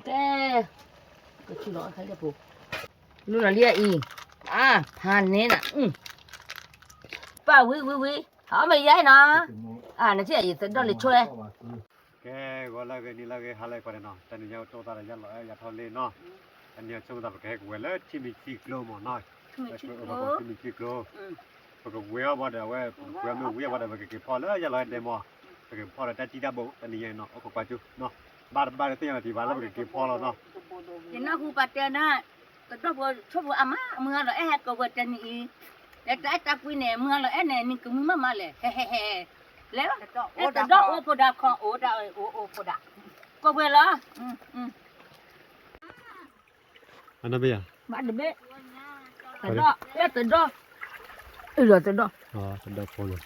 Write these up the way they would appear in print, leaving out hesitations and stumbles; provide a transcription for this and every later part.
cái chú nó thấy được bố lúc nào lia y phan nè nè ba quý họ mày dây nó nó chỉ là đó là chơi cái gọi là cái đi là cái hai cái nó tại vì nhau cho ta là giờ lại giờ thâu lên nó anh nhớ chúng ta cái quên lấy chỉ mình chỉ kilo mà nói chỉ mình chỉ kilo cái quên bao giờ quên mình quên bao giờ cái pho lấy giờ lại để mà cái pho là chỉ đã bộ tại vì nó có quá chú nó ba tiếng là thì ba là cái pho rồi nó thì nó khu bát tiền á cái đó vừa cho vừa ấm á mưa rồi ai có vừa chân ý để trái ta quy nè mưa rồi ai nè mình cũng mà lẹ léo cái đó ô phô đạp không ô phô đạp có vừa đó anh nói bây giờ bạn được biết từ đó rồi từ đó từ đó phô luôn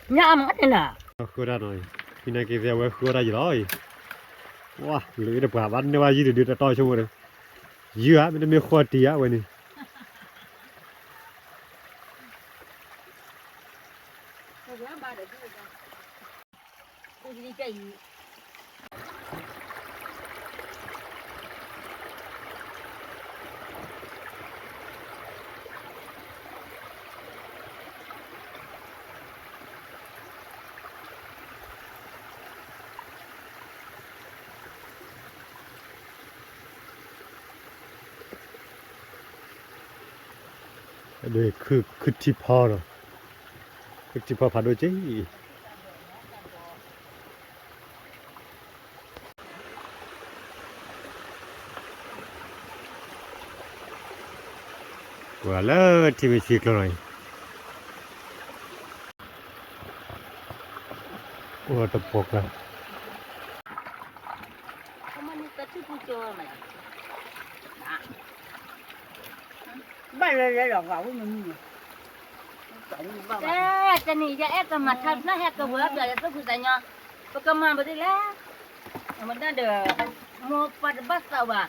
nhà mà thế nào khứa ra rồi khi này cái về khứa ra gì đó wow lưỡi được quả bắn nó gì được to xong rồi dưa á mình mới khoa tía vậy nè đâyคือที่พอเนาะคือที่พอผ่านด้วยจีว่าแล้วที่ไม่ชิกเลยว่าตะปกนะบ้านเลยหรอกว่ามึงจะหนีจะแอบกับมาทับน่าแอบกับเวิร์ดเลยต้องคุยกันเนาะประกันมาบ่ได้แล้วมันได้เด้อโมปัดบัสเอาว่ะ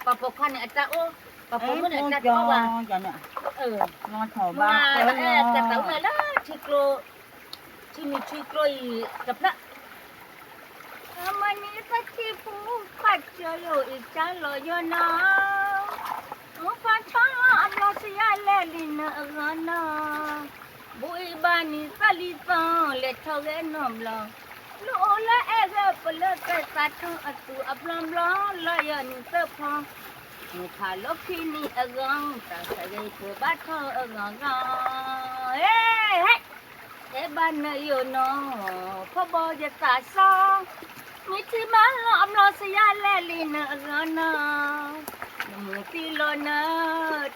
ปะปกคันเนี่ยจ้าโอ้ปะปกมันเนี่ยจ้าโอ้ว่ะนอนถอบ้านจะเต่าไงล่ะชิโกรที่มีชิโกรกับละมันนี่ก็ที่ผู้ปัดเจออยู่อีกจ้าลอยน้ำฟันช้างอันละเสียเล่ลินเงินบุยบานิสลิสังเล็ดเท่าเงินนมลลูละเอเกปเลกสัตว์อัตุอับลำลลอยนิสพงมุขลบที่นี่กังตาใส่ผู้บ้าเธอกังเฮ้บ้านนายโนพ่อบอยตาซองมิถิมาอัมลอเสียเล่ลินเงินมุติโลนะ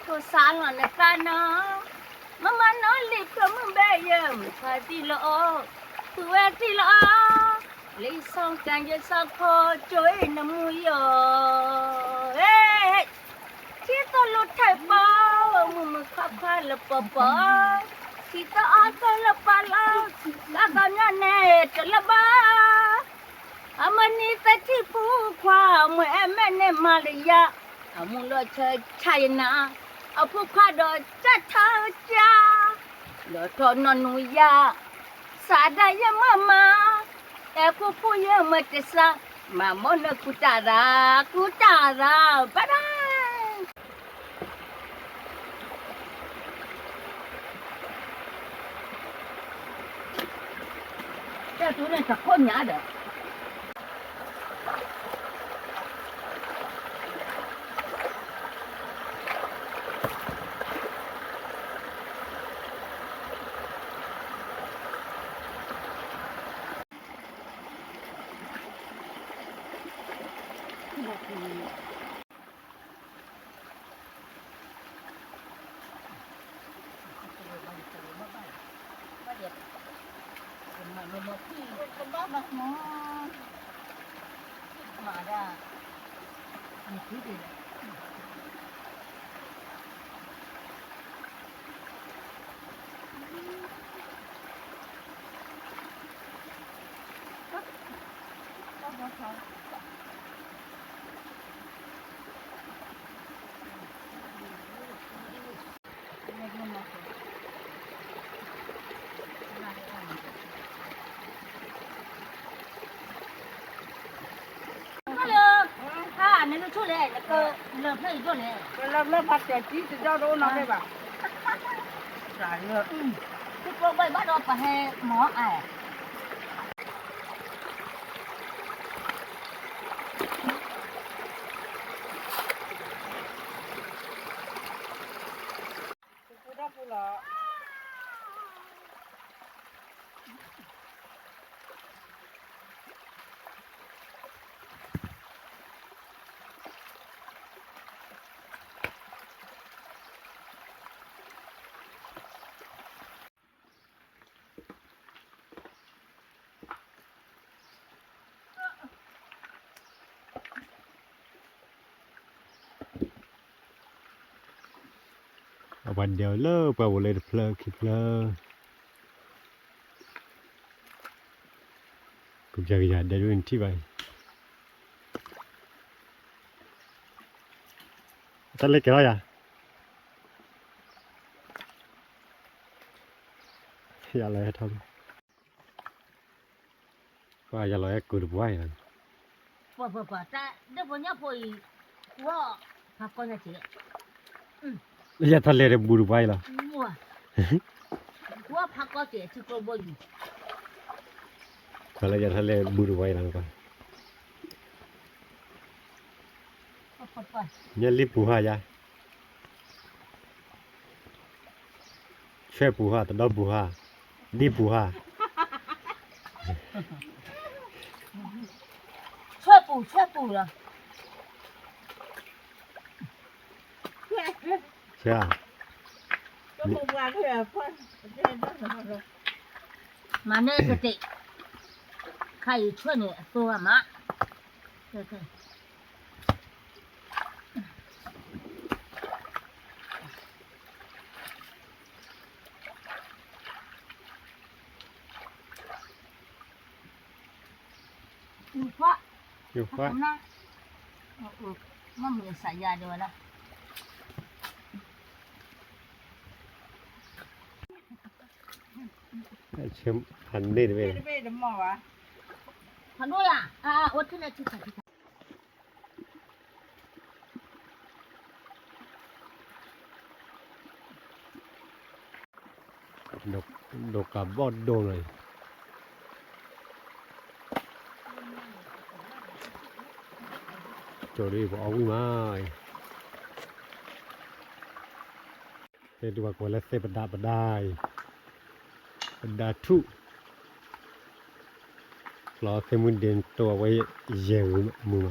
ทุสานวันกันนะมาโนลิพรมเบยมพาติโลตัวติโลลิสองกันยสักพอจอยน้ำมุยที่ตลุดไทยป้ามุขับพาลปปที่ตอาตลปาลาลากันเนตลบ้าอามันนี่แต่ที่ผู้ความเมื่อแม่เนมาเลยยาอามุลเชยชัยนะเอาผู้ข้าดอจัดเธอจ้าดอทอนนุยาสาดายมาแต่ผู้เยอะมาจะซะมามอนกุตาราปะได้这主任是好娘的。那个出来，那个冷风一出来，那把小鸡子叫到那里吧。啥了？这个外把到把还毛哎。不知道不了。วันเดียวเลิกไปวันเลยเพลคิดเพลกูจะอยากได้ด้วยที่ไปจะเล็กกี่ร้อยอ่ะอย่าเลยทำว่าอย่าเลยกูดูไว้นะ不，那不要不我他刚才去，อย่าทะเลเรื่องบูดูไว้หรอ我怕高点这个我有，ทะเลอย่าทะเลบูดูไว้หลังก่อน不，เนี่ยรีบปูหายาช่วยปูหาแต่ดอกปูหารีบปูหา缺补了，ใช่ 这不管这放，这什么的。嘛那个得，可以穿的说嘛，对。อยู่ฟ้ามันมีสายยาด้วยนะเชื่อมหันนี่ด้วย这为什么啊？很多呀，我听了去看。ดอกกับบอดโดนเลยchỗ đi bỏ vui mai đây là gọi là xe bật đá thu lo xe muốn đếnตัวไว้เยอะมือ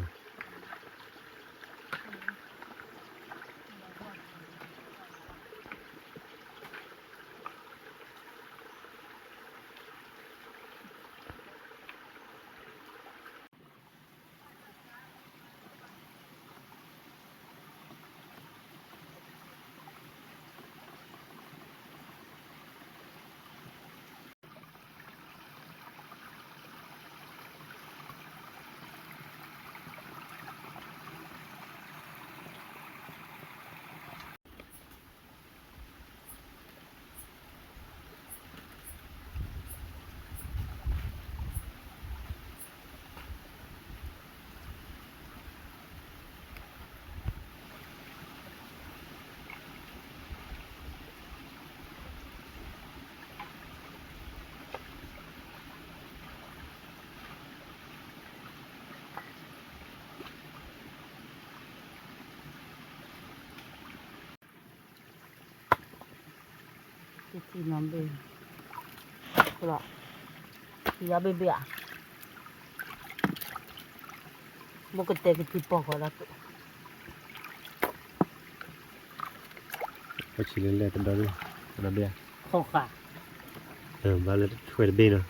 ที่น้ำเบย์ก็ละที่ยาเบย์อ่ะบุกเตะที่ปอกก็ละตัวเขาชิลเล่นกันด้วยนะเบียข้อขามาเลยช่วยเบียนะ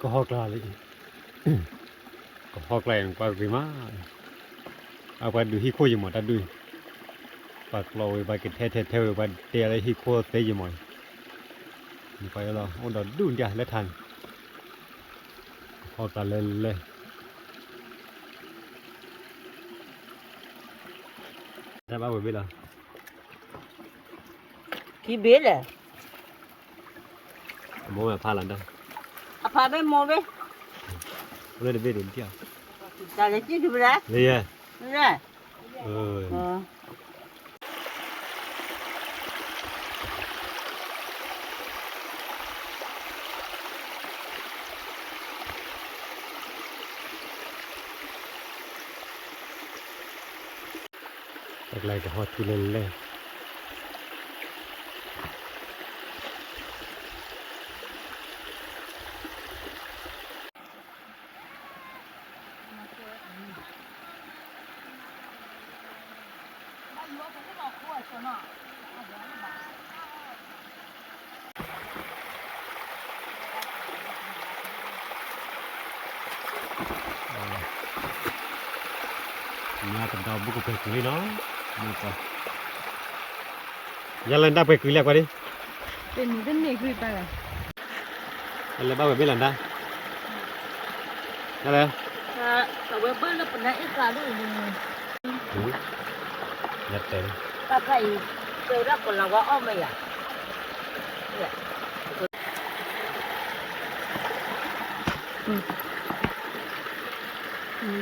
ก็ฮอกลาเลยก็ฮอกแรงกว่าไปมากเอาไปดูที่โคยังหมดได้ด้วยปากลอยไปกินเทไปเตะอะไรที่โคเตะยังหมดไปแล้วโอ้ดดูเดียวเล่ทันฮอกลาเลยได้บ้างเว้ยล่ะ Thì biết rồi. Bố mẹ pha lần đâu. À phải bên mua bên. Lên để về đến kia. Ta lấy chiếc đi ra. Đây à. Ra. Ừ. Chắc lại cái hot lên lên. Nhà tầm đầu bố cục cưới nó. Nhà lần đã phải cưới lại qua đi. Bên này gửi ta rồi. Lần là bao biết lần đã. Nhà đây. Tao vừa bơi lên nãy ít cả rồi. Nhặt tiền. Ta phải chơi ra còn là có mày à?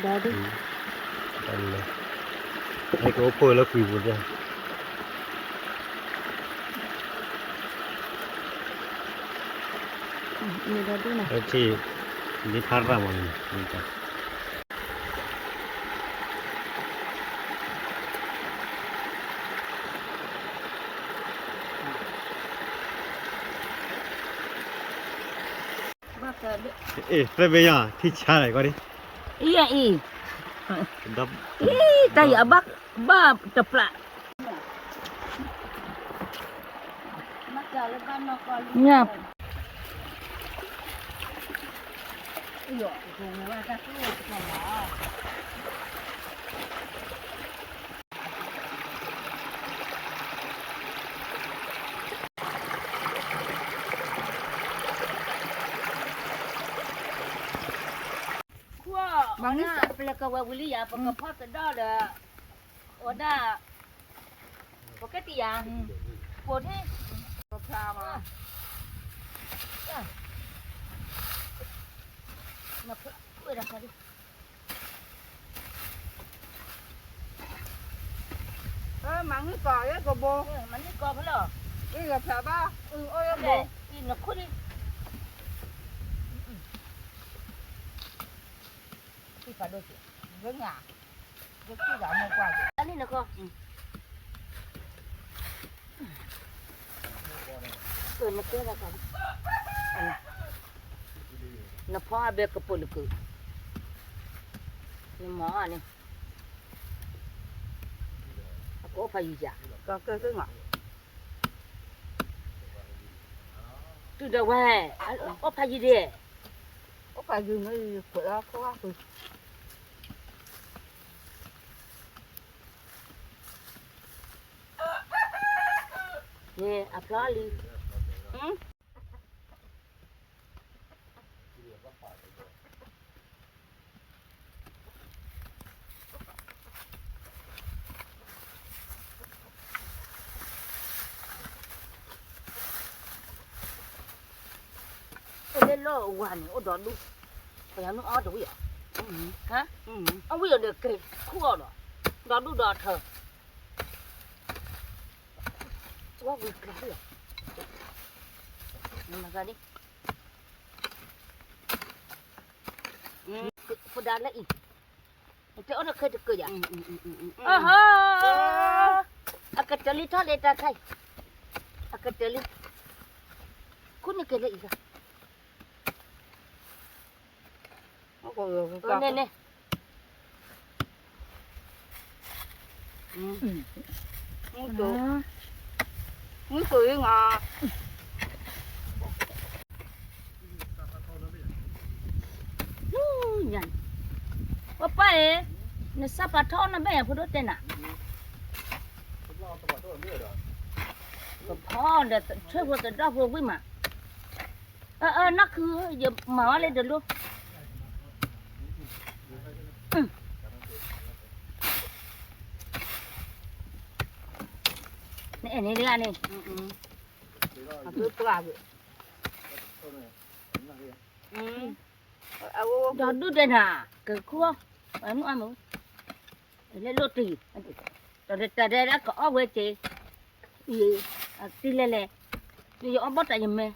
Đó đi. Đây là. Đây có phơi là quỳ buồn ra. Ini dah tu nak. Thì đi thar ra mà mình. Ê, phải bây giờ thì cha này qua đi. Iya i. Đập. Tay ở bắc ba tập lại. Nhập. Mana pelaka wawili ya pengepot ada oda poket ya pote sama na udah kali Mang cái cò á, cò bô. mana kau pula Cái gặp sao ba? oi bô ini nak kuri đi phải đôi chị Với nhà. Với cái gạo mua quà. anh đi nào con nó kia là con nó phá bê cái bồn cứ nhưng mà anh có phải gì à Có cái ngọt. từ đầu về có phải gì đấy Có phải gì mới phải đó có quá. nè applause lên lo hoàn ở đó luôn phải nó ở đâu vậy hả ông bây giờ được cái khu ở đó đó đủ đó thở quá vui cái rồi nhưng mà ra đi phụ đàn lại chỗ nó khơi được cười à akan terli thôi để ta thay akan terli cũng như cái này cả nè nè Muốn cười ngọt. Nyan. Papa nó sắp bắt thon nó bé phụ đốt tên à. Papa để chơi vừa từ đó vừa với mà. Nó cứ giờ mở lên được luôn. Nè nè đi ăn đi. cứ qua vậy đó đu đây nè cái cua ăn ăn mà lấy lô tì rồi đây đã có về chị gì tì lê lê đi ông bắt tại mẹ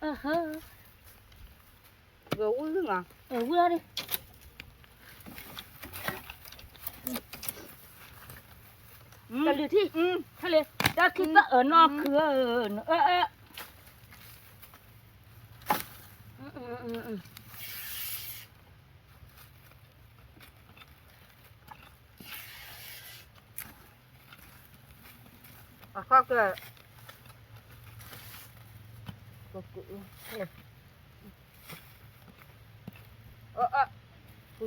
hơ rồi uống nước à vừa đi cái lưỡi thi thôi lê đã khi ta ở nọ cửa có cái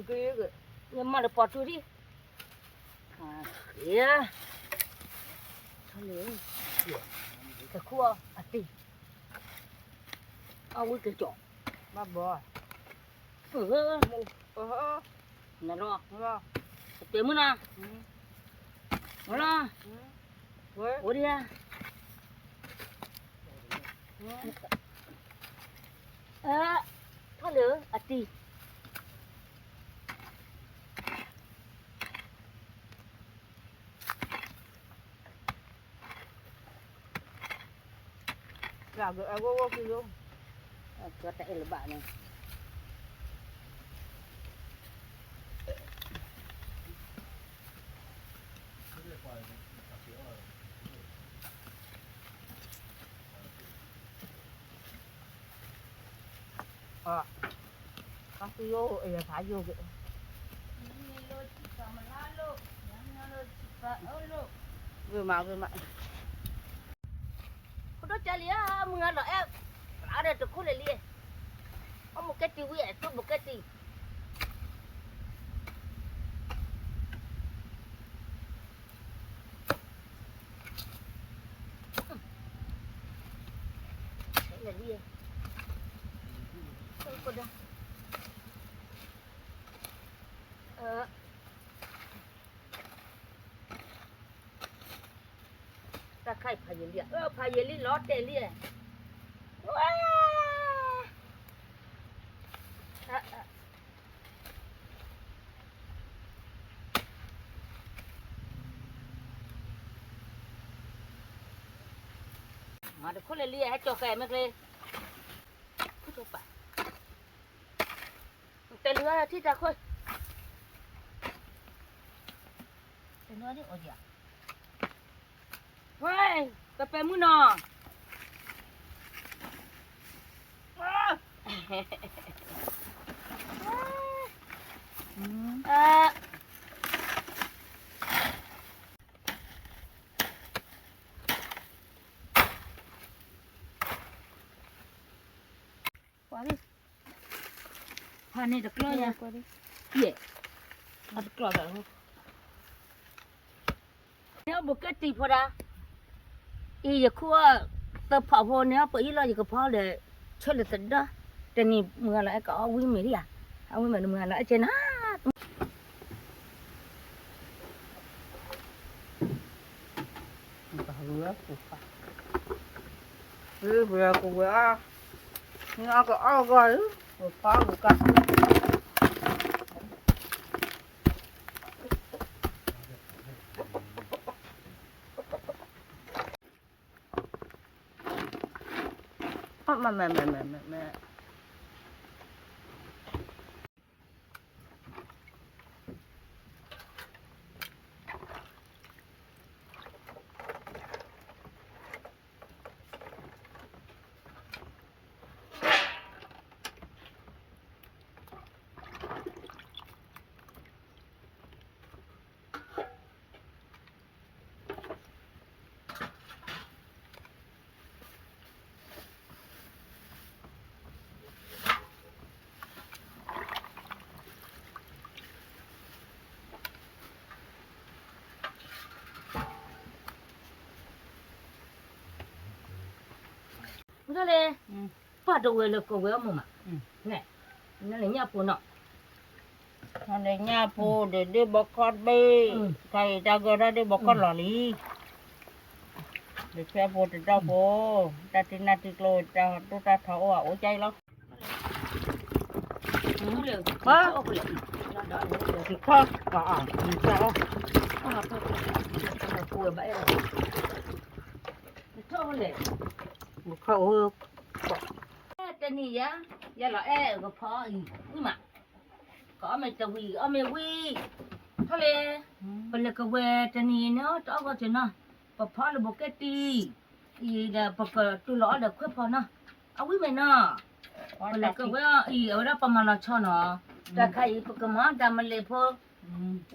cái nhưng mà được bỏ đi kìa thôi lê cái cua tì với cái chỏ ba bò nè nó nó tiền muốn à nó với ủa đi à thôi lửa tì là cái vô cái luôn cho tay là bạn này có cái vô thả vô cái vừa mà đó cha lia mưa rồi em ở đây tụi cô lại lia có một cái tivi ấy tôi một cái tivi đấy là lia tôi có đâu ta khai phải lia phải lia lót tê lia mà được khối lia hết cho kẻ mất lên cứ cho bạn tên lứa thích ra khôi tên lứa đi ở gì à thôi cà phê muốn nọ quá đi hoa này được lo nha qua đi dễ được lo rồi nếu một cái tì phô ra y giờ khua tập phao phô nếu bởi lo gì cái phao để chơi được tính đó cho nên mưa lại có quý mấy đi à quý mấy mưa lại trên á vừa nhưng mà có rồi rồi phá rồi cắt mà Nó lên bắt đầu về là cổ về ông mà nè nó là nhà phụ nọ Hôm nay nhà phụ để đi bọc con bê, thầy ta gọi ra đi bọc con lò lý. để xe vô thì đâu vô ta tin na tin lô ta tôi ta thấu à ủa chay lắm Ba. thì khó à thì sao khó Tên này á, giờ là có phó gì, nhưng mà có mấy tàu quỳ, ở mấy quỳ, thôi lẽ, bây giờ cái về tên này nó cho có chuyện nó, có phó là một cái gì là bậc tôi lõ được khuyết phó nó, ở quỳ mày nó, bây giờ cái về ở đó bao mà cho nó, ta khai bậc cái món ta mà lấy phó,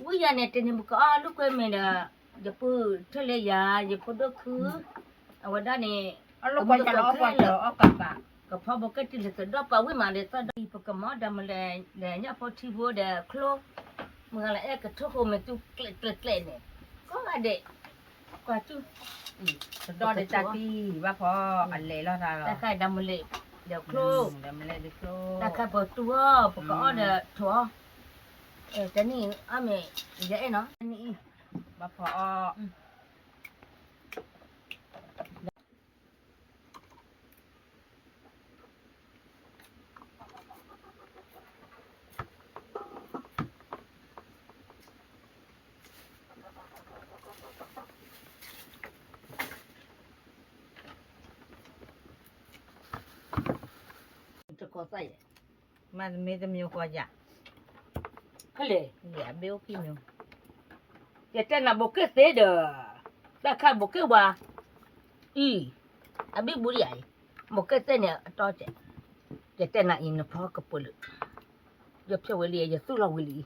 quỳ giờ này tên này bậc lúc quên mình là, giờ bữa thôi lẽ giờ bữa đó cứ, ở đó này, lúc bây giờ nó quan trọng ở cảก็พอบอกกันที่เหลือดอกปาวิมาเดตได้ปกมอดามเลยเนี่ยพอที่วัวเดคลมึงอะไรก็ทุกคนมันตุเกล็ดเนี่ยก็อะไรกว่าจุ đó để ta đi bác phó ăn lệ lo ra rồi แต่ใครดามเลยเดี๋ยวคล để mình lên được lô แต่ใครปวดตัวปกอเดถั่วแต่นี่อ้ามีเยอะเนาะนี่ bác phóจะขอใส่ mà mấy tấm nhiều qua dạ เขาเลย dạ béo kim nhiều อย่าแต่น่ะบอกเสียเด้อแต่ใครบอกว่าอันนี้บุรีไอ้บอกเสียเนี่ยต่อเจ๊อย่าแต่น่ะอินพอกระปุกอย่าเชื่อวิลีอย่าสู้เราวิลี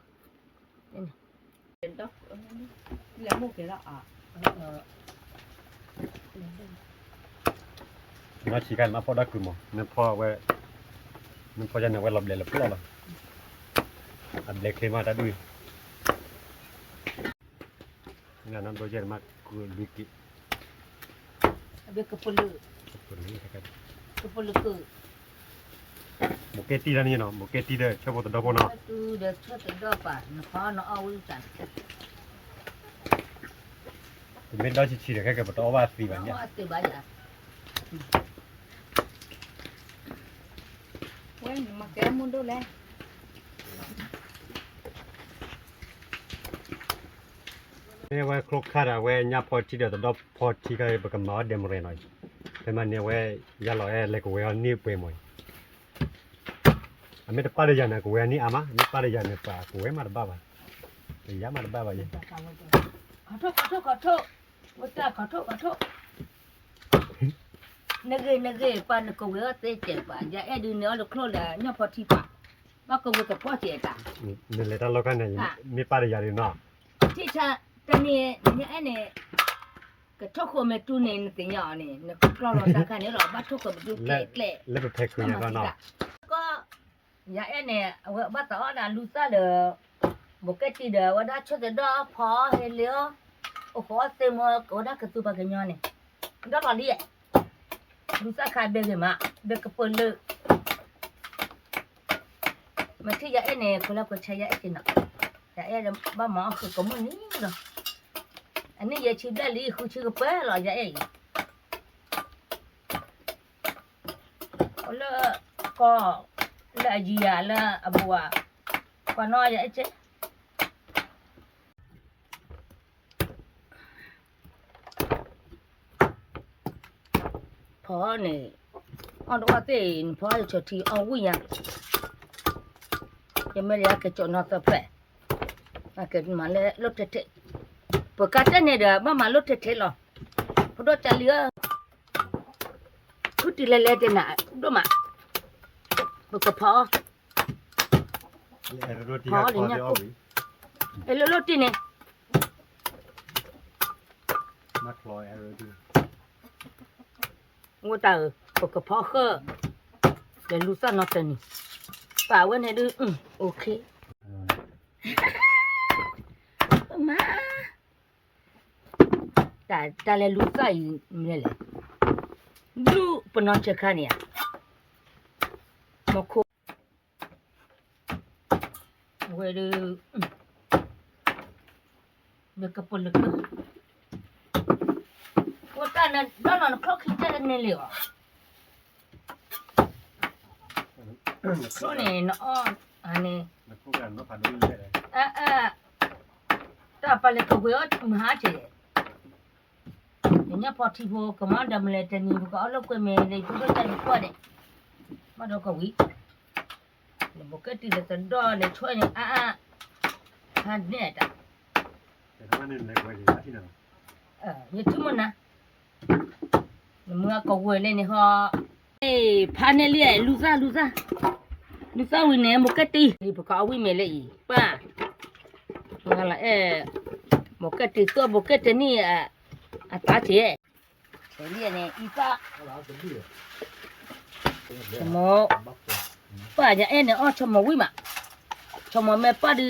đến đó lấy một cái đó à nó chỉ cần mà phô đã cứ mà nên phô về nên phô cho nên về làm lệ là phô là ăn lệ khi mà đã đuôi nên nó bây giờ mà cứ bị kỹ อันนี้กระปุก cònนี้cái กระปุกคือ một cái tí ra như nào một cái tí đây cho một tờ đâu nào ดูเดี๋ยวช่วยกันด้วยป่ะพอเนาะเอาไว้จัด bên đó chỉ được cái bột áo vải gì vậy nhỉ เอาสิบาทอ่ะ quên mà cái muốn đâu lên nè về khúc khá là về nhà phò chỉ được đó phò chỉ cái bậc máu đem rồi nói thế mà nè về nhà lòi lại của về ni về mồi à mấy tập ba giờ này của về ni à má mấy ba giờ này pa của về mà ba ba thì giá mà ba ba vậy ขอโทษว่าจ้าขอโทษนึกป่ะนึกว่าเตะเจ็บป่ะอย่าดูเนื้อลูกโคลเลยเนี่ยพอที่ป่ะว่าก็ว่ากับพ่อเจ็บอ่ะ nên lấy ta lo cái này mấy ba giờ đi nó ที่ชาตอนนี้เนี่ยไอ้เนี่ยก็ทุกคนมาดูเนี่ยนึกอย่างนี้นึกเราตากันเนี่ยเราบ้าทุกคนมาดูเกล็ด lấy được thay quần nhà nó ก็อย่าไอ้เนี่ยว่าบ้าต่อน่ะลูซ่าเด้อบอกแกตีเด้อว่าได้ช่วยเด้อพอเฮเลียวโอ้โหเต็มก็ได้กระตุ้นปากกันย้อนเนี่ยได้หรอเนี่ยลูซ่าขายเบลมาเบลกระเปิลเลยมาที่อย่าไอ้เนี่ยคนละคนใช้อย่าไอ้กินอ่ะอย่าไอ้บ้าหมอคือก็มันนี่เนาะอันนี้อย่าชิมได้เลยคือชื่อกระเปิลหรออย่าไอ้แล้วก็ละจียาละบัวก็น้อยอย่าไอ้เจ๊พอเนี่ยอันว่าเต้นพอจะชดที่เอาวิ่งยังไม่ได้ก็จนนอตเปะมาเกิดมาเลยรถเทปกติเนี่ยเด้อบ้ามารถเทหรอพอดจะเลี้ยคุติเล่ๆเด้น่ะดูมาปกพอ roti có đi ơiเอ้รถที่เนี่ย mắc lòi roti งูตาปกพอเคอเดี๋ยวลูซ่านอตนี่ป่าวันให้ดูโอเคมาแต่เลยลูซ่าอีเนี่ยแหละดูปนอนเชคาเนี่ยมโคเวดูเด็กกระปุกว่าตา นะด้านนั้นครอกขี้เจริญเนี่ยเลยว่ะครอกเนี่ยเนาะอันนี้ มันคู่กันมาผ่านด้วยเลย แต่ไปเลยก็เวอมหาเจเนี่ยพอที่พวกมันดำเลยแต่นี่พวกเอาลูกก็ไม่เลยพวกก็จะดีกว่าเนี่ยมาดูก็วิเนี่ยพวกก็ตีเลยแต่ดอเลยช่วยเนี่ยฮันเนี่ยจ้ะ แต่ถ้ามันเล็กไว้ที่นั่น เนี่ยทุ่มนะเมื่อก็เวเลยเนี่ยฮะพาเนี่ยเลยลูซ่าวินเนี่ยพวกก็ตีนี่พวกเอาวิเมเลยป้างั้นละพวกก็ตีตัวพวกก็ตีนี่ตาเจ๊เรียนเนี่ยอีป้าชมป้าอย่าเนี่ยชมวิมาชมแม่ป้าดู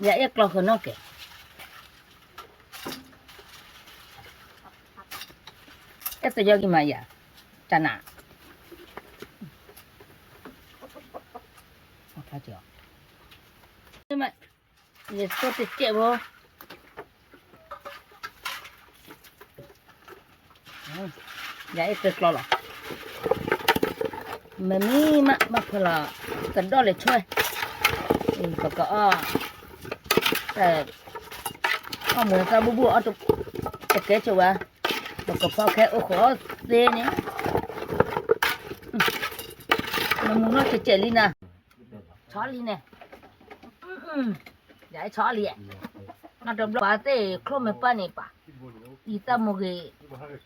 อย่ากลัวคนนอกแกแต่ยอกิมาอย่าจันน่ะโอเคจ้ะนี่มาเนี่ยสดเจ็บบ่อย่าเกิดกลัวหรอมันนี่มาพลากันดอเลยช่วยก็แต่เหมือนกับบูเอาจะแกชัวก็พอแค่โอ้โหเดเนี่ยมันมึงน่าจะเจลินะช้อนลีเนี่ยอย่าให้ช้อนลีน่าจะปาเต้ครบไม่ป้าเนี่ยป่ะอีตาโมเก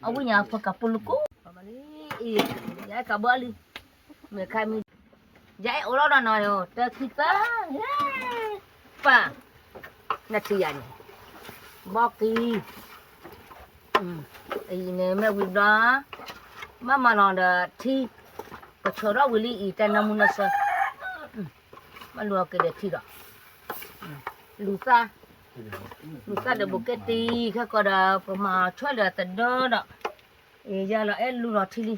เอาวิญญาณฟังกับปุลุกุมาลีอย่ากับบ้าลีไม่ใครมีอย่าให้โอรสนอนอยู่แต่คิดว่าป่ะนัดที่ยันบอกกีเนี่ยแม่วิดามาลองเดที่ก็ชอบวิลีอีแต่น้ำมันน่ะมาลวกกันที่ดอกลูซ่าเดบุกตีแค่ก็ได้ประมาณช่วยเดือดแต่เด้อดอกยาละลูรอที่ลี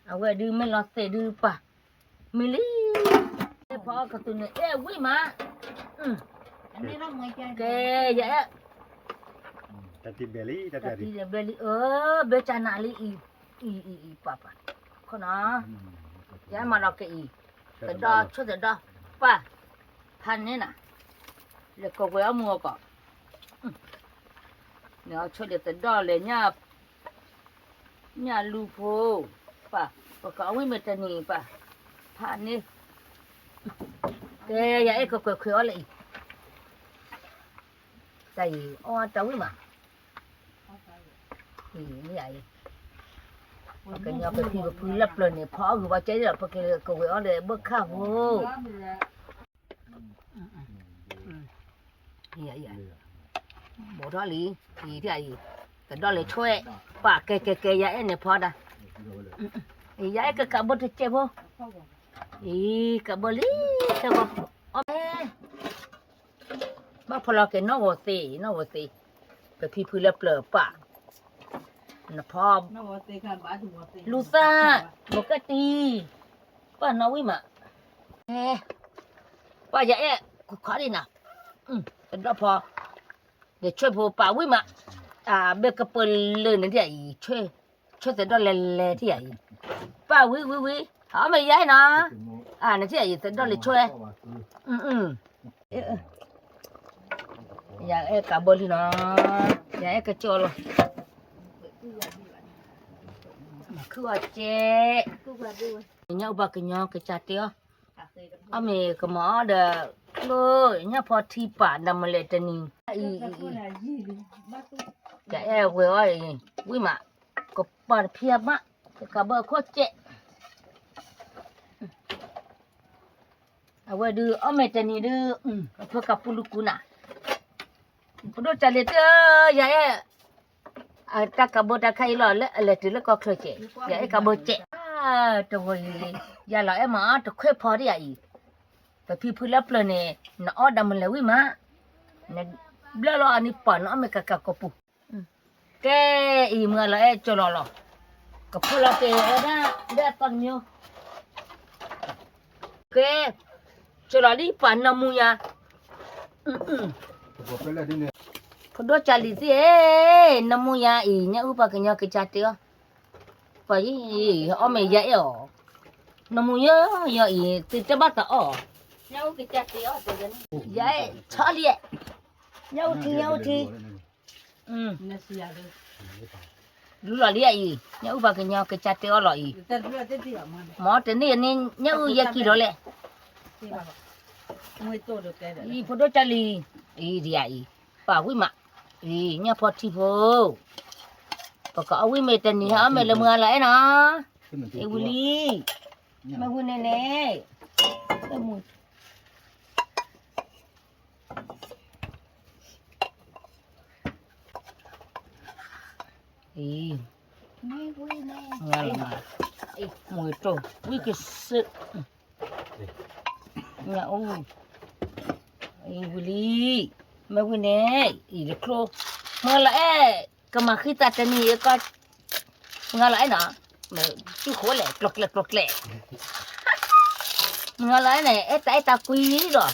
เอาไว้ดูไม่รอเสดูป่ะมิลี่พอกับตัวเนี่ยวิ่งมาแกอย่าแต่ที่เบลลี่แต่ ที่เบลลี่เบจานาลีอีป้าคนน่ะอย่ามาเราแกแต่ดอช่วยแต่ดอป้าพันนี่น่ะแล้วก็ไว้เอามือก่อนเนี่ยช่วยแต่ดอเลยเนี่ยลูกพ่อป้าก็เอาไว้เมื่อตอนนี้ป้าพันนี่แกอย่าก็คุยอะไรใส่เจ้าวิมานี่ใหญ่ก็เนี่ยไปที่พื้นลับเลยเนี่ยพอคือว่าใจเด็ดเพราะแกก็ไว้เอาเลยเบิกข้าวโว้นี่ใหญ่บ่ดอลีที่ใหญ่แต่ดอเลยช่วยป้าแกใหญ่เนี่ยพอดะใหญ่ก็กะบ่ได้เจ็บบ่กะบ่ลีกะบ่มาพอเราแกนอวตีไปพี่พื้นแล้วเปลือกปะนะพ่อลูซ่าบอกกตีป้าน้อยวิมาป้าอย่าขอดีนะเป็นรอพอเดี๋ยวช่วยพอป้าวิมาเบกกระเปิลเลยนั่นที่ไหนช่วยแต่ดอลเลที่ไหนป้าวิหาไม่ย้ายนะนั่นที่ไหนแต่ดอลเลยช่วยอย่ากับเบอร์ลีนะอย่ากับโจลคือว่าเจ๊เนี่ยอุบกันเนี่ยก็จัดเดียวก็มาเด้อเลยเนี่ยพอที่ป่านำมาเลยตนี่อย่าเว้ยวิมาก็ปาดเพียบมากับเบอร์โคเจ๊เอาไว้ดูตนี่ดูเพื่อกับปุลุกุน่ะพอดูจัลเลยอย่าตากระโบตาไข่หล่อเลยอะไรที่แล้วก็เคยเจ๊อย่ากระโบเจ๊ตัวอย่าหล่อมาตัวเคยพอดีไปพี่พูดแล้วเปล่าเนี่ยน้าดำมันเลยวิมาเนี่ยเบลล์อันนี้ปอนไม่กะกปูแกเมื่อไรจะรอกับพูดแล้วแกได้ตอนนี้แกจะรอรีปานน้ำมูยา Ko pele dine. ဖဒိုချလီစီနမူယာဤညဥပကညကချတေပါရီအမေရယောနမူယာရဤတိတဘတ်အောညဥကချတေအောတကရချာလီညဥတီနေစီရတယ် လူလာလီဤညဥပကညကချတေအောလောဤ တက်ပြတက်ပြမှာ မောတနေ့နေညဥရကီတော့လေ ဒီပါငွေတော့တော့ကဲတယ် ဤဖဒိုချလီဤဒီယာဤပါဝိမဤညဖော်တီဖို့ပကအဝိမေတနီဟာမဲလမလာအဲနာအေဝလီမဝနေနေတမူအေးမေဝနေငါလာအေးမွေတော့ဝိကစ်ငါအိုးအေးဝလီမဝနေဤလကလိုမလာအဲကမခိတတနီကငါလာအဲနာမချူခိုလေကလကလကလငါလာအဲetaကွီတော့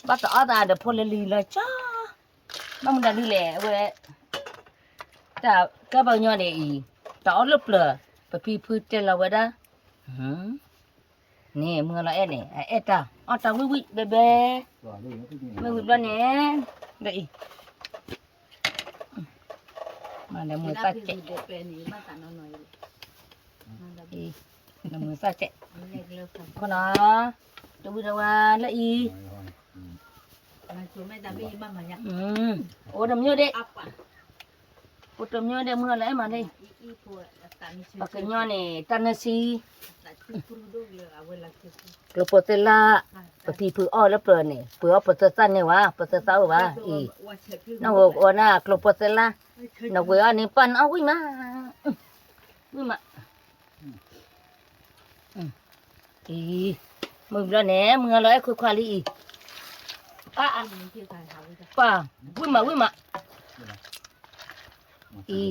ဘာသာအတားတဲ့ဖိုလလီလာချာမမဒါလီလေဝဲတာကပညောနေဤတော်လပလပပီဖူတဲလာဝဒါနေမလာအဲနေetaအတာဝိဝိဘေဘေမဝိဘနေဒေမနမစတဲ့ ပဲနေမတန်တော့နော် อีนมือซะเจ๊คนน่ะตะวิตะวาละอี ကျိုးမဲ့တပီမမညာ โอ้ดำเยอะเด้ အပ်ပါ โอ้ดำเยอะเด้มื้อละมาเด้ อีပိုတန်ချီ ปากญอนี่ตันซี တချီပူဒိုလေအဝလာချီ กลโปเตลาปะปีผืออ้อแล้วเปิ้นนี่เปือปะตะซันนี่วะปะตะซาววะอี ဝါချက်ပြ นโอน่ะกลโปเตลานเวอันนี้ปันเอาวิมาอีมึงละแหนมึงละไอ้คุยควาลีอีอ่ะ นี่ที่ทานเขาจะ ป่าวิมาอี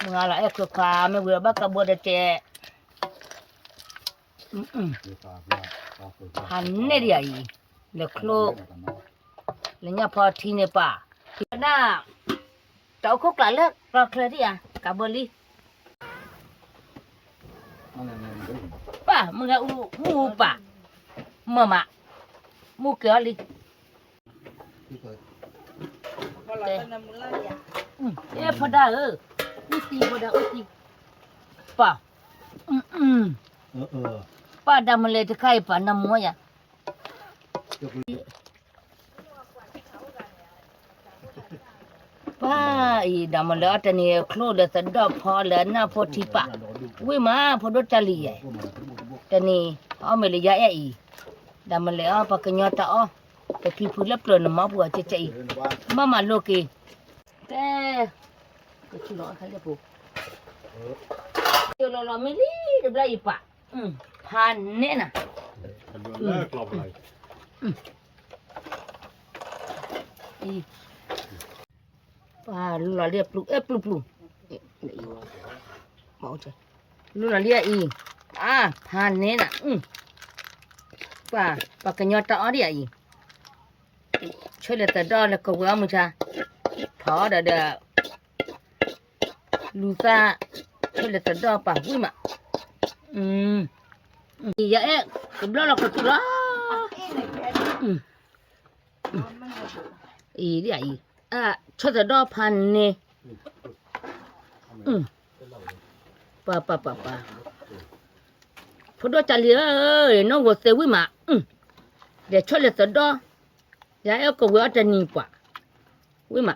มึงอะไรคือความไม่เบื่อบ้ากระบวนเจหันเนี่ยดิไอ้เล็กโลเลี้ยพอทีเนี่ยป่าทีน่าเจ้าคุกหลายเลิกรอเคลียร์ดิอ่ะกับเบอร์ลี่ป่ามึงอะมูป่ามามูเกลือลิ พอเราตนมุลายา พอได้อุตีพอได้อุตีป่าป่าดำเลยจะใครป่าน้ำมัวอย่าป้าอีดำเลยอันนี้ครูเลยจะดอกพอเลยหน้าพอทีป่าวิมาพอดจลีแต่นี่เอาไม่เลยยาอีดำเลยปากญาตาอ๋อแต่พี่พูดแล้วเปลือนมาบัวเจ๊มาโลกีแต่ก็ชิลล์เขาเรียกปุ๊บชิลล์ไม่ลีเดี๋ยวได้อีป่ะพันเนี่ยนะ เลิกกลบเลย อีป่าลูลาเรียปลุกปลุกมาเอาใจลูลาเรียอีพันเนี่ยนะป่าปากกันยอดตาอ๋อเดียอีช่วยเหลือแต่ดอแล้วก็ว่ามึงจ้าพอเด้อลูซ่าช่วยเหลือแต่ดอป่าวิมาอย่ากบล้อเราก็ตุลาอีเดียอีช่วยแต่ดอพันเนี่ยป่าพอดอจัลลีน้องวัวเซวิมาเดี๋ยวช่วยเหลือแต่ดอยาก็ว่าจะนี่ป่ะวิมา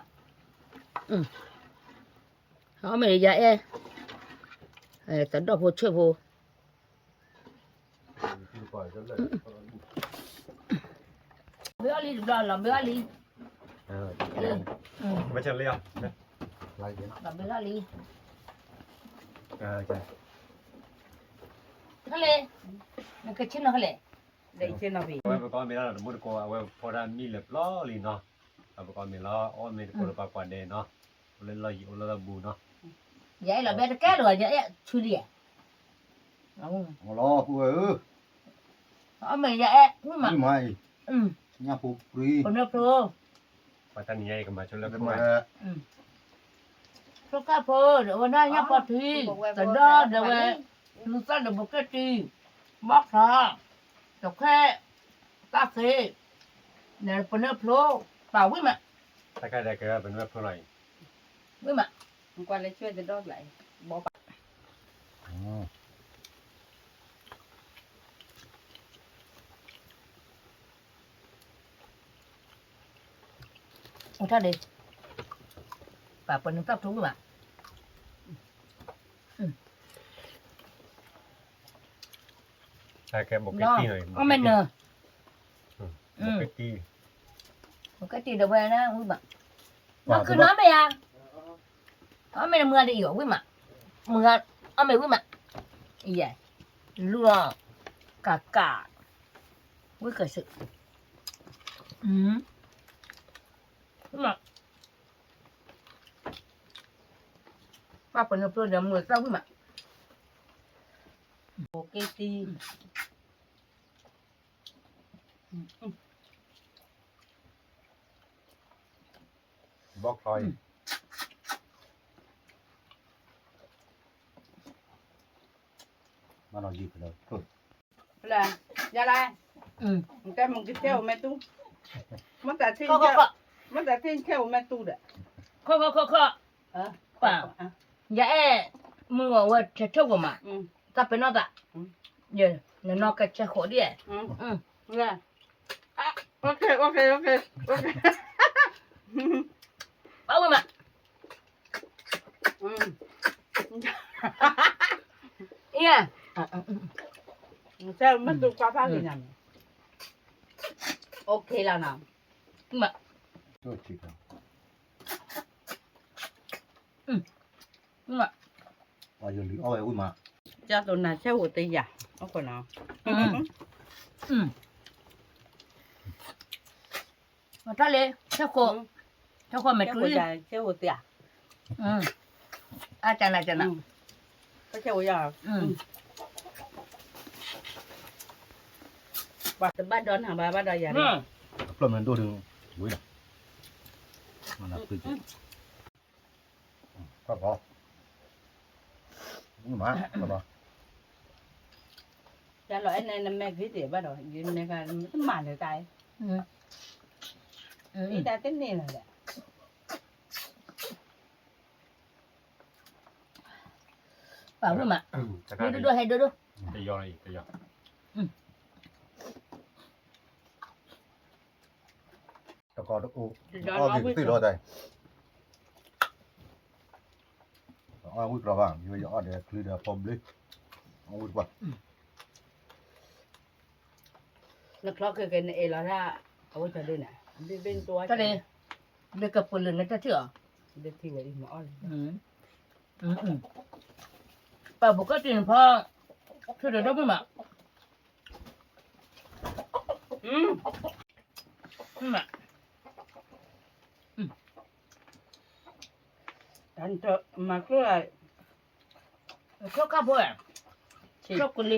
เขาไม่ยาแต่ดอกพอช่วยพอเบลลี่ดอลเบลลี่ไม่ใช่เลี้ยว เบลลี่ ใช่ ทะเลนั่นก็ชิ้นทะเล ได้เช่นเอาไป เว้ยก็มีแล้วมุดก็เว้ยพอได้มีเล็บล้อลีเนาะก็มีล้ออ้อมีคนละปากกว่าเดเนาะเลยลอยอยู่แล้วบูเนาะ ยายเราเบลแก่หรอยายชุลีเอา รอกูเอาไม่ยาวิมา ไม่ญาปูปรี คนละโปร ปัตตานีก็มาชนแล้วก็ มา มา พวกข้าพเดี๋ยววันนั้นยังพอทีแต่เด้อเดี๋ยวเว้ยลูกสาวเดี๋ยวบอกแค่ทีบอกทางแต่แค่ตาเซ่เนี่ยเป็นเนื้อโผล่เปล่าวิ่งมา ถ้าใครได้ก็เป็นแบบเท่าไหร่ วิ่งมา มันกว่าเลยช่วยจะดอกไหลบ่ปะ เอาท่าเดีป่าเป็นเนื้อตับทุ่งวิ่งมา ถ้าแกบอกเก น้อง ตี้หน่อย เอาไม่เนอะ บอกเกตี้ บอกแค่ทีเดี๋ยวเว้ยนะวิ่งมาน้องคือน้องไปยังเอาไม่เมื่อได้อีกวิ่งมาเมื่อเอาไม่วิ่งมาอีใหญ่ลูกกากาวิ่งเกิดสึวิ่งมาป้าเป็นเนื้อโผล่เดี๋ยวมือเศร้าวิ่งมา โอเคตี บอกคอยมาเราหยิบไปเลยทุก là gia lai อืม cái mong cái theo mẹ tu mất cả thiên ก็ theo mất cả thiên theo mẹ tu đấy ข้อ เปล่า อย่ามึงว่าจะชอบกูมา ừ ถ้าเป็นนอกอะเดี๋ยวน้องก็จะขอดี ừ อืม là à, ok ok ok ok เอาไปมา ừ เอี่ย sao mất tu qua phá gì nhỉ ok là nào มา ช่วยฉีก มา เอาอยู่หรือเอาไว้อุ้ยมา cho tụi này sẽ hụt tay giả nó còn nào อืมมาทะเลเจ้าโคเจ้าโคไม่ sẽ ตุ้ hụt ย giả sẽ hụt giả อืมอาจารย์ có sẽ hụt giả อืม bà từ bắt đón hả bà đòi giả อื đi ม ปล้ำมันตัวถึงอุ้ยมันนับปืนก็พอมาก็พอ cho loại này là mẹ cái gì bắt đầu nhìn này là nó màn được cái อืมอืม đi ra cái này là đấy เปล่าไปมา จะ ดูให้ดู จะยออีกจะยอ ตะกอตะโอ้เอาอยู่ตีรอใจเอาอุ้ยกระว่างอยู่อย่าเอาเดี๋ยวคลีเดี๋ยวพอมเลยเอาอุ้ยกว่า nó khó cái này là ra ở chỗ đây này bên bên tôi ทะเลเด็กกับปืนนะจะเชื่อ bên thì vậy mà ơi ป่าปกติพ่อช่วยเดี๋ยวไปมา มา anh cho mà cứ là ชอบข้าวโพดชอบกุลี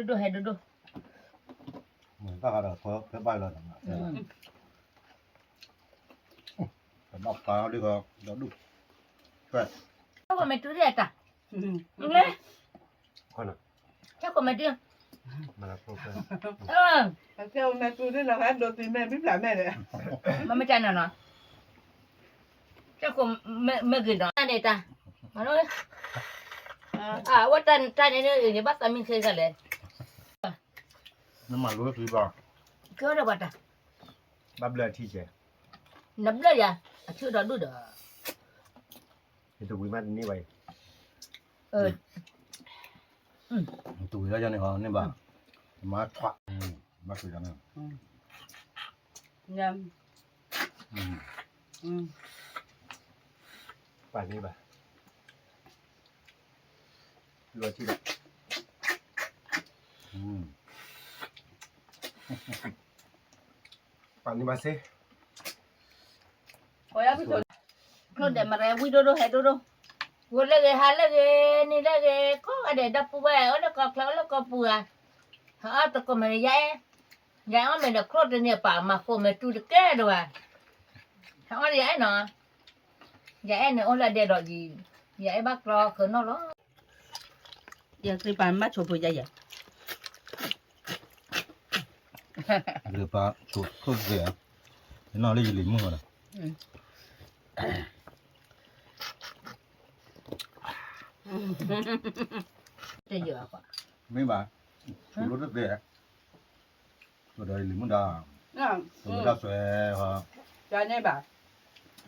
ดูให้ดู เหมือนก็กระดาษเพิ่มเพิ่มใบเลยนะแต่นอกตาดีกว่าเดี๋ยวดูแปะ ชอบคนไม่ตื่นเลยจ้ะเลย คนอ่ะ ชอบคนไม่ตื่น มาแล้วพวก theo mẹ tôi thế là hết đầu tiên mẹ biết là mẹ đấy มันไม่ใช่น่ะเนาะชอบคนไม่กินเนาะนั่นเองจ้ะมาเลยว่าท่านนี่เนี่ยบ้านสามีเคยกันเลย น้ำมันรู้คือบ่า ก็ได้บ้าจ้ะ บับเลยที่เจ นับเลยอ่ะชื่อเราดูเด้อ เห็นตัววิมันนี่ไว้ tuổi ra cho này họ nên bà má thoại bác tuổi ra này nhầm ป่านนี้ป่ะรัวที่แบบป่านนี้มาสิ ôi áp cái เขาเดี๋ยวมาเรียกดูให้ดูวันละเกหาละเกนี่ละเกก็อะไรดับปูไปแล้วก็คล้าวแล้วก็ปูอ่ะ ตะก็ไม่ใหญ่ใหญ่เอาไม่ได้ครบเนี่ยป่ามาโคไม่ตู้แก่ด้วยถ้าเอาใหญ่เนาะใหญ่เนี่ยโอ้ละเดี๋ยวดอกจีใหญ่บักรอคือเนาะล้อ giờ thì bạn mắt chụp bây giờ หรือปลาสูตรก็เสียนอนได้ยินลิ้นมึงเหรอ จะเยอะกว่า ไม่บ้าสูตรรสเสียตัวใดลิ้นมึงด่า à ตัวด่าสวยฮะ cho nên bà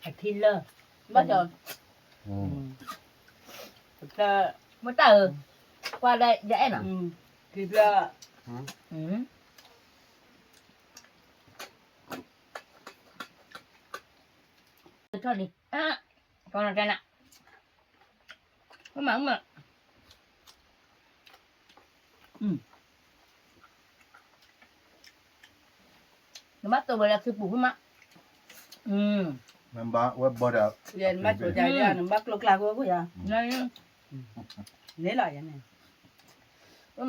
ไอ้ทิลเลอร์ bắt đầu อืม thực ra มันตาว่าได้ใหญ่เนาะ thực ra เท่านี้ตอนนั้นน่ะมามาตัวเวลาคือปู่มามันบ้าว่าบ่ได้ giờ mắt chụp dài ra nó bắt lục lạc quá bây giờ นั่น lấy lại vậy này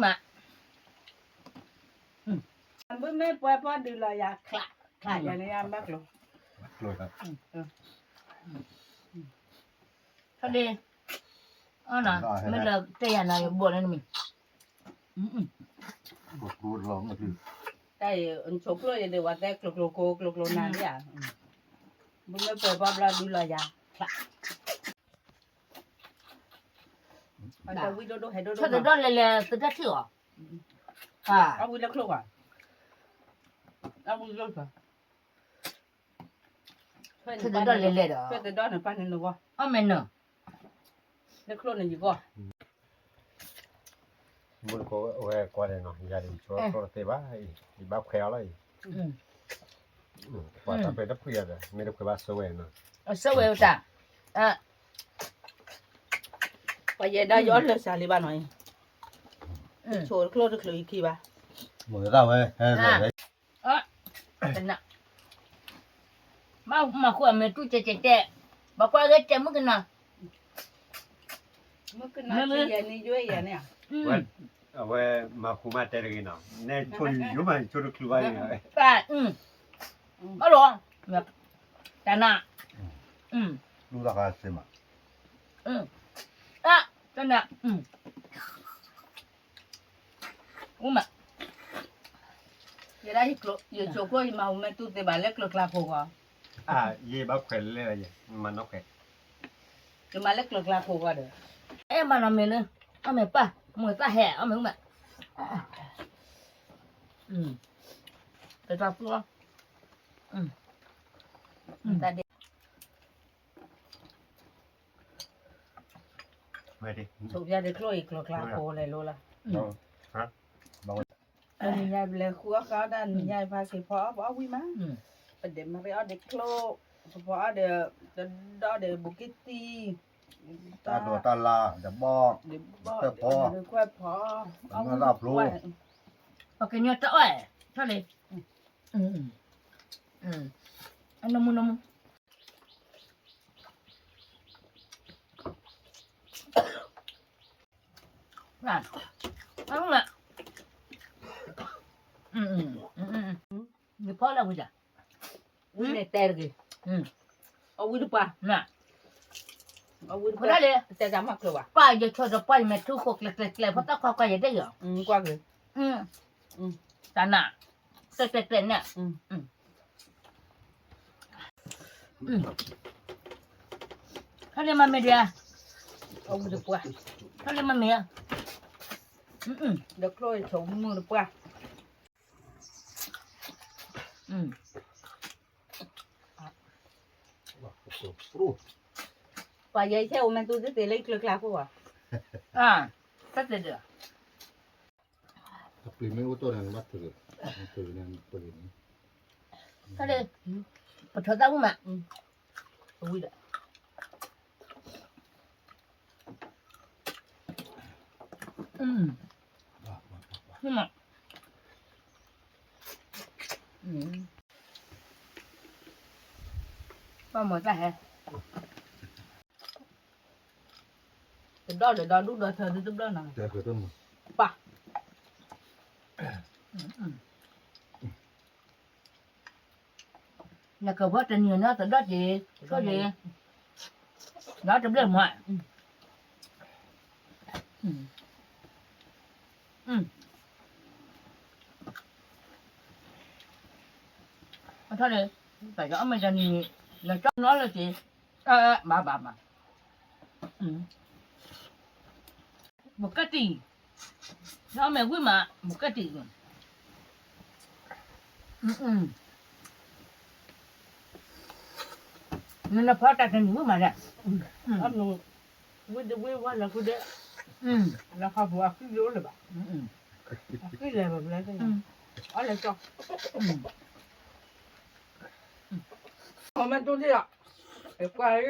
มา bữa mấy qua đi lại ya khạc khạc vậy này ăn bắt lục กลัวครับ เท่านี้อ๋อนะไม่เลิกเตียนอะไรบ่นนั่นมั้ย กลัวร้องก็คือ đây anh chụp rồi để qua đây lục lục nè đấy à bữa mấy qua đi lại ya khạc Ada wí đô hay đô ถ้าจะโดนเลยจะได้ชื่ออ่ะ เอาวิลล์คลุกอ่ะเอาวิลล์คลุกอ่ะ ถ้าจะโดนเลยดอก เพื่อจะโดนหนึ่งปันหนึ่งวะ อ๋อแม่นเนาะ เล็กคลุกหนึ่งอยู่ก็ มันก็เว้ยกว่าเลยเนาะอย่าดิชัวร์ตัวเตะบ้าอีบ้าแควเลยว่าถ้าเป็นนักเรียนอะไม่ได้คุยบ้าสวยเนาะ สวยจ้ะไปยัยได้ย้อนเลยสาลีบ้านหน่อยโชว์คลุกจะคลุกอีกทีป่ะ มือเราเว้ยเฮ้ย เป็นน่ะมาขวาเมตุเจ๊บอกว่าเกิดจะมึงกันน่ะ เมื่อกี้นั่นยันนี่ด้วยยันเนี่ย เว้ยเว้ยมาคุมาเตะกันเนาะเนี่ยชวนอยู่มันชวนคลุกไปเนี่ย ป้ามาลองแบบแต่น่ะ รู้ราคาเสียมั้ย แต่น่ะมา ยัยได้คลุกยัยโชว์คลุกมาอุ้มตู้เตะบอลเล็กคลุกลาโคกอ่ะ ยี่บ้าแควเลยอะไรมันนกแคว จะมาเล็กคลุกลาโคกอ่ะเด้อ มาทำเมนูเอาเมป้ามือตาแห่เอาเมนูมาไปจับตัวแต่เด็ก ไม่ดิ ถูกยัยได้คลุกอีกคลุกลาโคเลยรู้ละ ฮะ อันนี้ยายเลยครัวเขาด้านยายพาสิพอบอกวิมาประเดี๋ยวมาไปเอาเด็กโคลพอเดี๋ยวเดี๋ยวบุกิตี ตาตัวตาลาจะบอก เดี๋ยวบอกเดี๋ยวค่อยพอ มารับรู้ โอเคเนี่ยจะอ้อยเท่าไหร่อันนมนั่นเอาละนี่พอแล้วกูจ้ะวิ่งในเตะเลยเอาวิดูป่ะ น่ะ เอาวิดู พอได้เลย จะจำมากเลยว่ะ ป้าจะช่วยจะป้าไม่ทุกข์เล็กๆเพราะต้องเขาจะได้เหรอก ว่าเลย แต่น่ะเล็กๆเนี่ยเขาเรียกมันไม่ดี เอาวิดูป่ะ เขาเรียกมันเมีย เดี๋ยวโคลชมมือดูป่ะป่ายายเช่ามันตัวจะเตะเล็กเล็กลากูว่ะ สักเดือน ปีไม่รู้ตัวนั้นวัดถือนั่นปืน เขาเลยปวดท้องตั้งมาอุ้ยละนี่มาป้าหมดใจแฮะเดี๋ยวดอลูกเดี๋ยวเธอดูตุ๊บดอหน่อย เจอคือต้น ป่ะ nhà cờ vớt trên nhiều nó từ đó gì có gì đó trong đây mọi thôi đi phải rõ mình là cho nó là gì bà một cái gì nó mẹ quý mà một cái gì nên nó phát ra thành quý mà nè anh nung quý quá là quý đấy là không vừa cứ vô là bạn cứ làm mà lấy cái này ở lại cho hôm nay tôi đi ạ để qua đi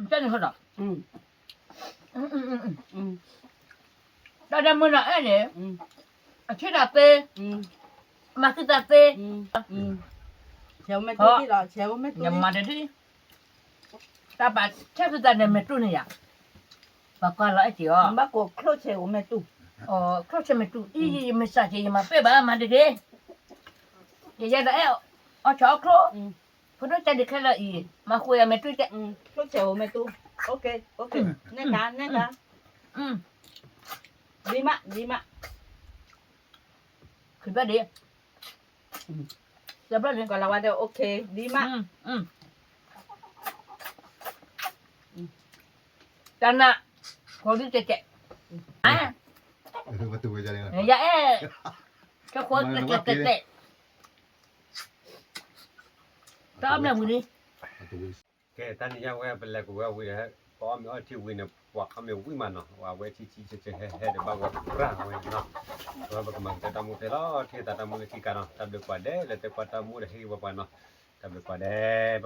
chân không đâu đó là mưa nọ này chế đạp tê mà cứ đạp tê chéo mấy tôi đi rồi chéo mấy tôi nhầm mà đấy đi ta bảo chắc cứ đạp này mẹ tu này à bà coi lại chị à bác cô khâu chéo mấy tôi khâu chéo mẹ tu y mẹ sao chị mà bé bà mà đấy đi giờ đấy ở chỗ khâu phụ nữ chạy đi khai là gì mà khuya mẹ tu chạy khâu chéo mấy tôi ok nè cá đi mà cứ bé đi giờ bé đi còn là qua đâu ok đi mà Chân à, con đi chạy Betul je ni. dạ cho con chạy tao làm gì đi Betul. cái ta này về bên lại của về hết có mấy ở trên nó hoặc không nhiều quý mà nó và về chi để bao quát ra về nó rồi bây giờ mình ta mua thế đó thì ta mua cái gì cả nó ta được qua đấy là ta qua ta mua để hay qua nó ta được qua đấy